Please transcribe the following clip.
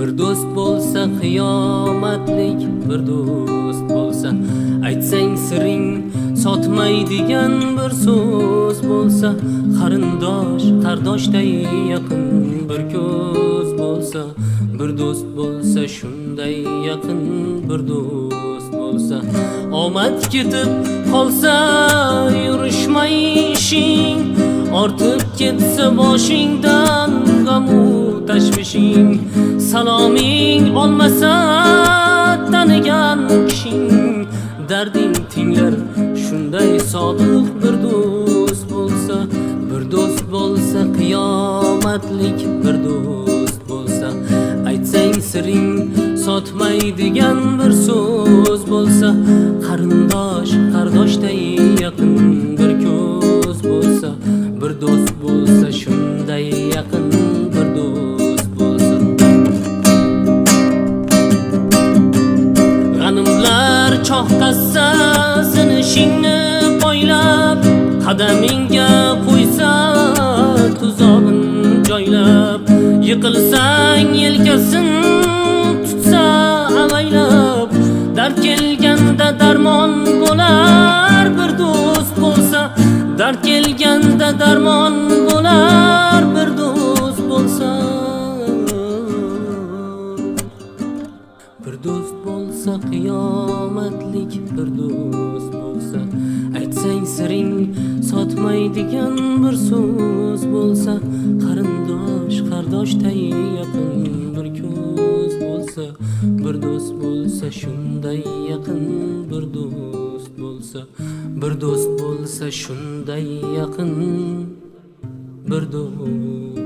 Bir do'st bo'lsa qiyomatlik, bir do'st bo'lsa aytsang siring sotmaydigan bir so'z bo'lsa, qarindosh qardoshday yaqin bir ko'z bo'lsa, bir do'st bo'lsa shunday yaqin bir do'st bo'lsa, omad ketib qolsa yurishmay ishing, ortib ketsa boshingdan g'amu tashvishing, saloming olmasa tanigan kishing, darding tinglar shunday sodiq bir do'st bo'lsa, bir do'st bo'lsa qiyomatlik bir do'st bo'lsa, aytsang siring sotmaydigan bir so'z bo'lsa, qarindosh qardoshday yaqin bir ko'z bo'lsa, bir do'st bo'lsa shunday yaqin bir do'st bo'lsa. G'animlar cho'qqassa sinishingni poylab, qadamingga qo'ysa tuzog'in joylab, yiqilsang yelkasin tutsa avaylab, dard kelganda darmon bo'lar bir do'st bo'lsa, dard kelganda darmon bo'lar bir do'st bo'lsa, bir do'st bo'lsa qiyomatlik bir do'st bo'lsa, aytsang siring sotmaydigan bir so'z bo'lsa, qarindosh qardoshday yaqin bir ko'z bo'lsa, bir do'st bo'lsa shunday yaqin bir do'st bo'lsa, bir do'st bo'lsa shunday yaqin bir do'st